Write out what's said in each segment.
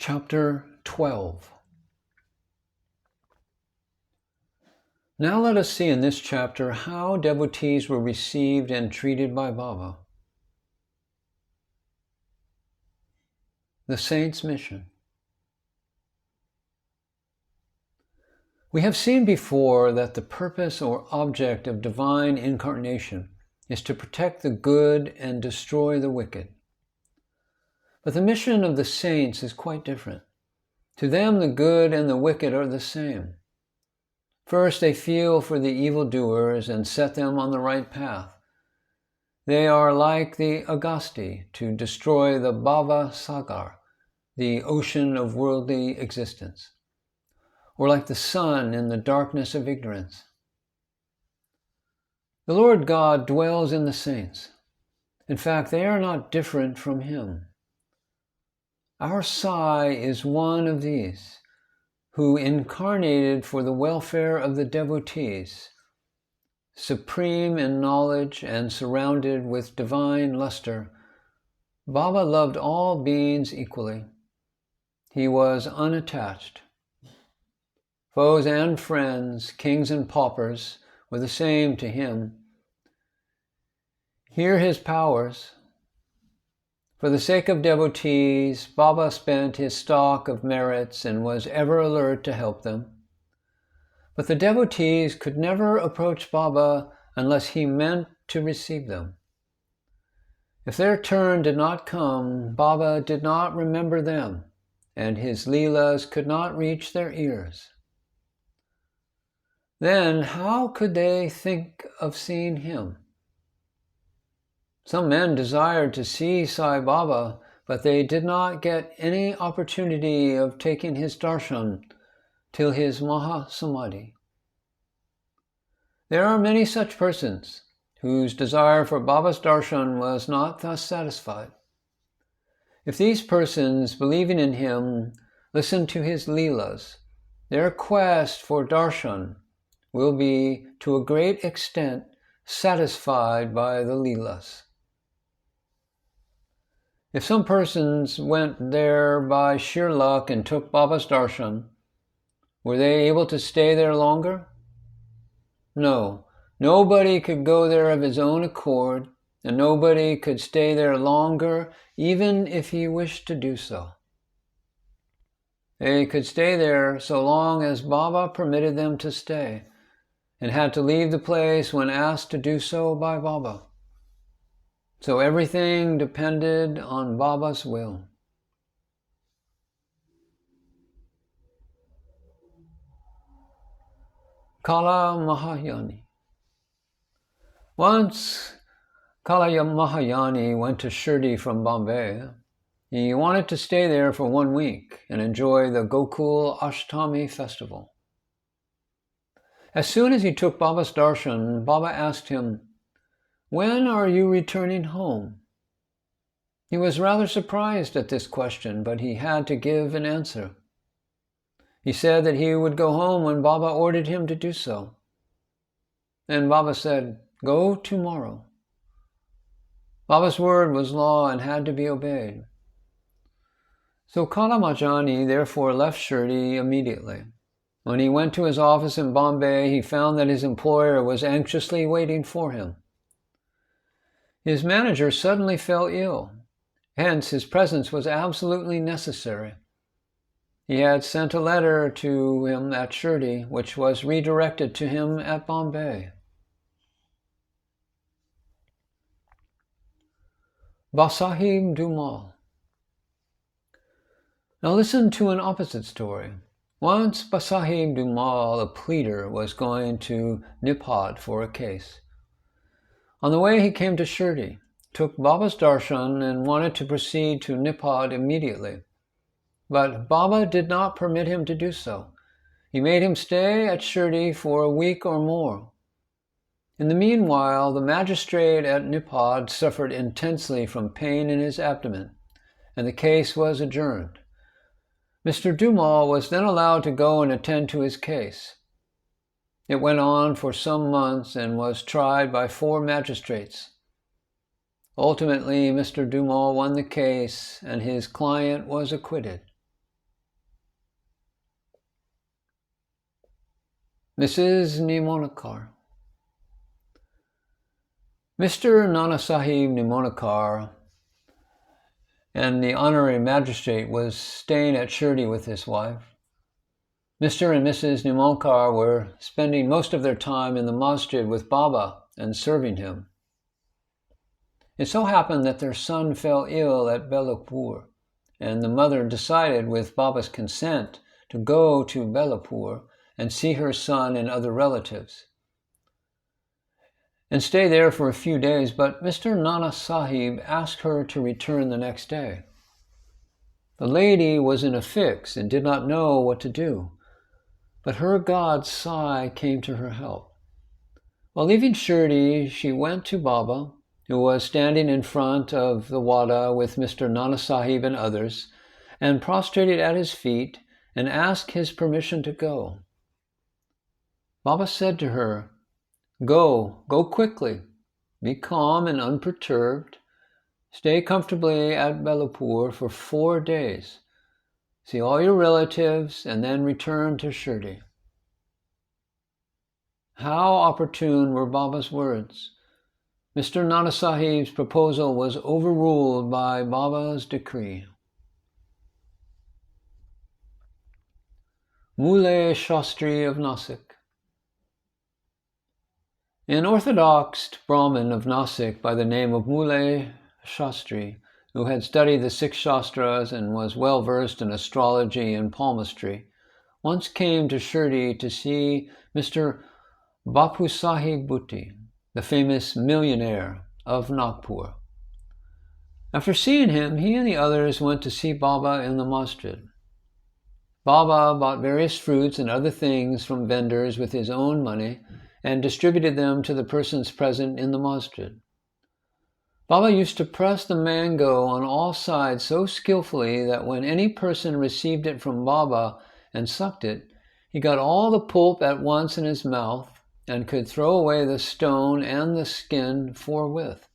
Chapter 12. Now let us see in this chapter how devotees were received and treated by Baba. The Saint's Mission. We have seen before that the purpose or object of divine incarnation is to protect the good and destroy the wicked. But the mission of the saints is quite different. To them, the good and the wicked are the same. First, they feel for the evildoers and set them on the right path. They are like the Agasti to destroy the Bhava Sagar, the ocean of worldly existence, or like the sun in the darkness of ignorance. The Lord God dwells in the saints. In fact, they are not different from Him. Our Sai is one of these, who incarnated for the welfare of the devotees, supreme in knowledge and surrounded with divine luster. Baba loved all beings equally. He was unattached. Foes and friends, kings and paupers, were the same to him. Hear his powers. For the sake of devotees, Baba spent his stock of merits and was ever alert to help them. But the devotees could never approach Baba unless he meant to receive them. If their turn did not come, Baba did not remember them, and his leelas could not reach their ears. Then how could they think of seeing him? Some men desired to see Sai Baba, but they did not get any opportunity of taking his darshan till his Maha Samadhi. There are many such persons whose desire for Baba's darshan was not thus satisfied. If these persons, believing in him, listen to his leelas, their quest for darshan will be, to a great extent, satisfied by the leelas. If some persons went there by sheer luck and took Baba's darshan, were they able to stay there longer? No, nobody could go there of his own accord, and nobody could stay there longer even if he wished to do so. They could stay there so long as Baba permitted them to stay, and had to leave the place when asked to do so by Baba. So everything depended on Baba's will. Kala Mahayani. Once Kala Mahayani went to Shirdi from Bombay. He wanted to stay there for 1 week and enjoy the Gokul Ashtami festival. As soon as he took Baba's darshan, Baba asked him, "When are you returning home?" He was rather surprised at this question, but he had to give an answer. He said that he would go home when Baba ordered him to do so. Then Baba said, "Go tomorrow." Baba's word was law and had to be obeyed. So Kala Mahayani therefore left Shirdi immediately. When he went to his office in Bombay, he found that his employer was anxiously waiting for him. His manager suddenly fell ill. Hence, his presence was absolutely necessary. He had sent a letter to him at Shirdi, which was redirected to him at Bombay. Basahib Dumal. Now listen to an opposite story. Once Basahib Dumal, a pleader, was going to Nipad for a case. On the way he came to Shirdi, took Baba's darshan and wanted to proceed to Nipad immediately. But Baba did not permit him to do so. He made him stay at Shirdi for a week or more. In the meanwhile, the magistrate at Nipad suffered intensely from pain in his abdomen, and the case was adjourned. Mr. Dumal was then allowed to go and attend to his case. It went on for some months and was tried by 4 magistrates. Ultimately, Mr. Dumal won the case and his client was acquitted. Mrs. NE Monar. Mr. Nana Sahib NE Monar and the honorary magistrate was staying at Shirdi with his wife. Mr. and Mrs. NE Monar were spending most of their time in the masjid with Baba and serving him. It so happened that their son fell ill at Belapur, and the mother decided, with Baba's consent, to go to Belapur and see her son and other relatives, and stay there for a few days, but Mr. Nana Sahib asked her to return the next day. The lady was in a fix and did not know what to do, but her god Sai came to her help. While leaving Shirdi, she went to Baba, who was standing in front of the wada with Mr. Nana Sahib and others, and prostrated at his feet and asked his permission to go. Baba said to her, go quickly, be calm and unperturbed, stay comfortably at Belapur for 4 days, see all your relatives, and then return to Shirdi. How opportune were Baba's words. Mr. Nana Sahib's proposal was overruled by Baba's decree. Mulle Shastri of Nasik. An orthodox Brahmin of Nasik by the name of Mulle Shastri, who had studied the 6 Shastras and was well versed in astrology and palmistry, once came to Shirdi to see Mr. Bapu Sahib Bhutti, the famous millionaire of Nagpur. After seeing him, he and the others went to see Baba in the masjid. Baba bought various fruits and other things from vendors with his own money and distributed them to the persons present in the masjid. Baba used to press the mango on all sides so skillfully that when any person received it from Baba and sucked it, he got all the pulp at once in his mouth and could throw away the stone and the skin forthwith.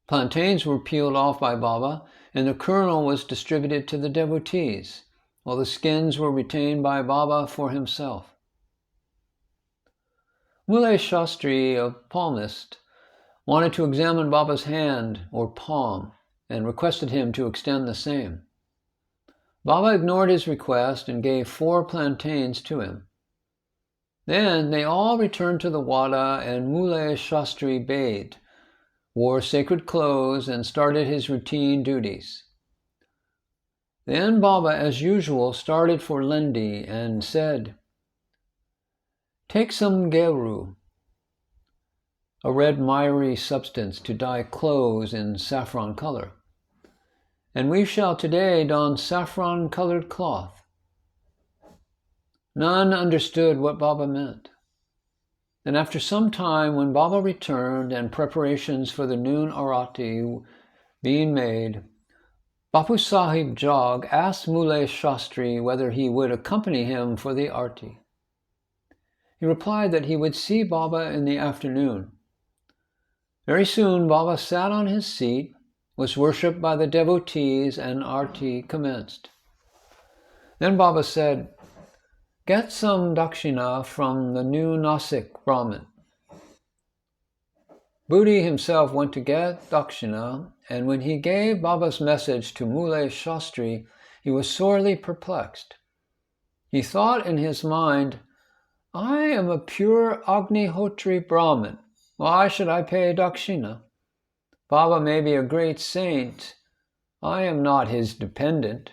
Plantains were peeled off by Baba, and the kernel was distributed to the devotees, while the skins were retained by Baba for himself. Mulle Shastri, a palmist, wanted to examine Baba's hand or palm and requested him to extend the same. Baba ignored his request and gave 4 plantains to him. Then they all returned to the wada, and Mulle Shastri bathed, wore sacred clothes, and started his routine duties. Then Baba, as usual, started for Lendi and said, take some geru, a red miry substance to dye clothes in saffron color, and we shall today don saffron-colored cloth. None understood what Baba meant. Then after some time, when Baba returned and preparations for the noon arati being made, Bapu Sahib Jog asked Mulle Shastri whether he would accompany him for the arti. He replied that he would see Baba in the afternoon. Very soon Baba sat on his seat, was worshipped by the devotees, and arti commenced. Then Baba said, get some dakshina from the new Nasik Brahmin. Bhutti himself went to get dakshina, and when he gave Baba's message to Mulle Shastri, he was sorely perplexed. He thought in his mind, I am a pure Agnihotri Brahmin. Why should I pay dakshina? Baba may be a great saint. I am not his dependent.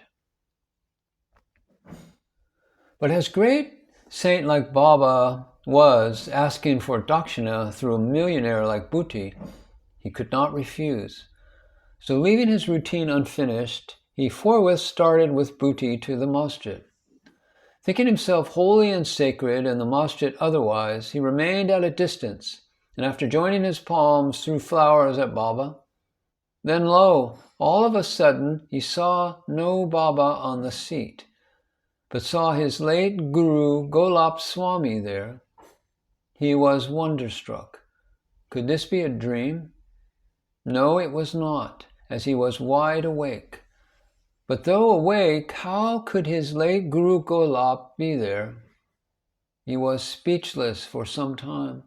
But as great saint like Baba was asking for dakshina through a millionaire like Bhutti, he could not refuse. So leaving his routine unfinished, he forthwith started with Bhutti to the masjid. Thinking himself holy and sacred and the masjid otherwise, he remained at a distance, and after joining his palms threw flowers at Baba. Then lo, all of a sudden he saw no Baba on the seat, but saw his late Guru Golap Swami there. He was wonderstruck. Could this be a dream? No, it was not, as he was wide awake. But though awake, how could his late Guru Golap be there? He was speechless for some time.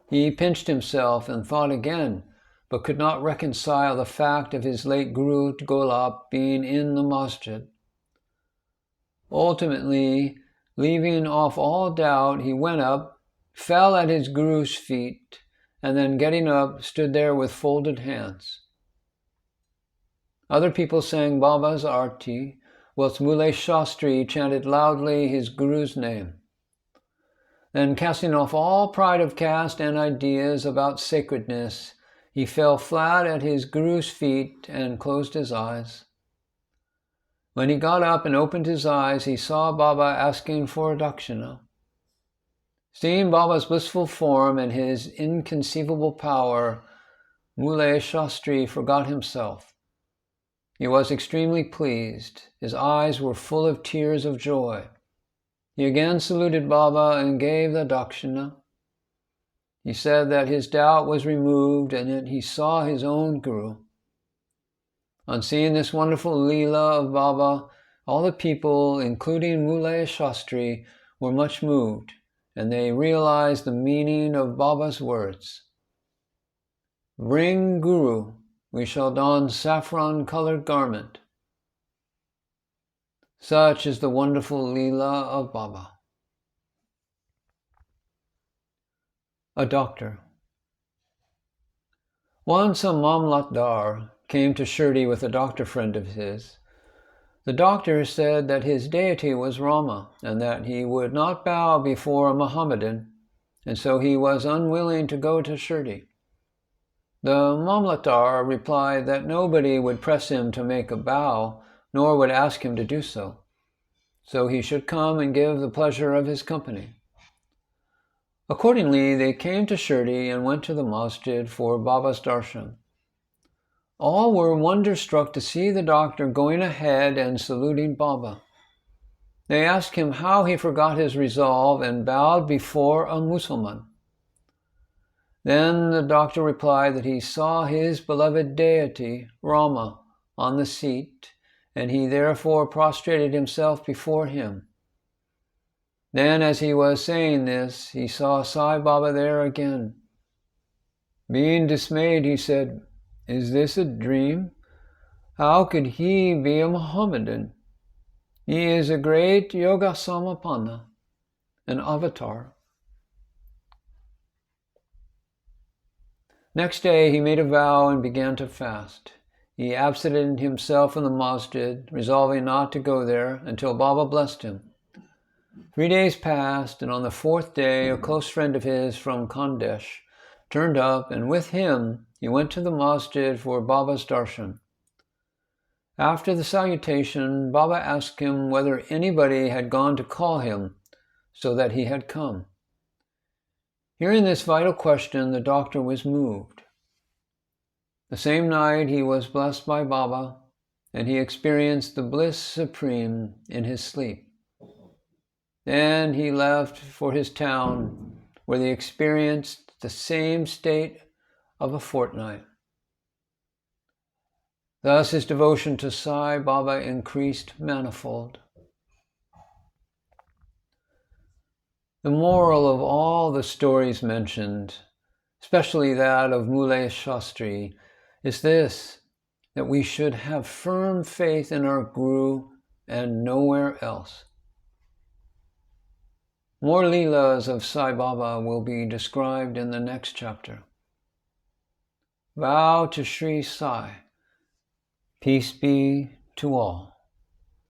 He pinched himself and thought again, but could not reconcile the fact of his late Guru Golap being in the masjid. Ultimately, leaving off all doubt, he went up, fell at his Guru's feet, and then getting up, stood there with folded hands. Other people sang Baba's arti, whilst Mulle Shastri chanted loudly his Guru's name. Then, casting off all pride of caste and ideas about sacredness, he fell flat at his Guru's feet and closed his eyes. When he got up and opened his eyes, he saw Baba asking for dakshina. Seeing Baba's blissful form and his inconceivable power, Mulle Shastri forgot himself. He was extremely pleased. His eyes were full of tears of joy. He again saluted Baba and gave the dakshina. He said that his doubt was removed and that he saw his own Guru. On seeing this wonderful Leela of Baba, all the people, including Mulle Shastri, were much moved, and they realized the meaning of Baba's words. Bring Guru, we shall don saffron-colored garment. Such is the wonderful Leela of Baba. A doctor. Once a mamlatdar came to Shirdi with a doctor friend of his. The doctor said that his deity was Rama and that he would not bow before a Mohammedan, and so he was unwilling to go to Shirdi. The mamlatdar replied that nobody would press him to make a bow, nor would ask him to do so. So he should come and give the pleasure of his company. Accordingly, they came to Shirdi and went to the masjid for Baba's darshan. All were wonderstruck to see the doctor going ahead and saluting Baba. They asked him how he forgot his resolve and bowed before a Mussalman. Then the doctor replied that he saw his beloved deity, Rama, on the seat, and he therefore prostrated himself before him. Then, as he was saying this, he saw Sai Baba there again. Being dismayed, he said, "Is this a dream? How could he be a Mohammedan? He is a great Yoga Samapanna, an avatar." Next day, he made a vow and began to fast. He absented himself from the masjid, resolving not to go there until Baba blessed him. 3 days passed, and on the 4th day, a close friend of his from Khandesh turned up, and with him he went to the masjid for Baba's darshan. After the salutation, Baba asked him whether anybody had gone to call him, so that he had come. Hearing this vital question, the doctor was moved. The same night he was blessed by Baba, and he experienced the bliss supreme in his sleep. Then he left for his town, where they experienced the same state of a fortnight. Thus his devotion to Sai Baba increased manifold. The moral of all the stories mentioned, especially that of Mulle Shastri, is this, that we should have firm faith in our Guru and nowhere else. More Leelas of Sai Baba will be described in the next chapter. Vow to Sri Sai. Peace be to all.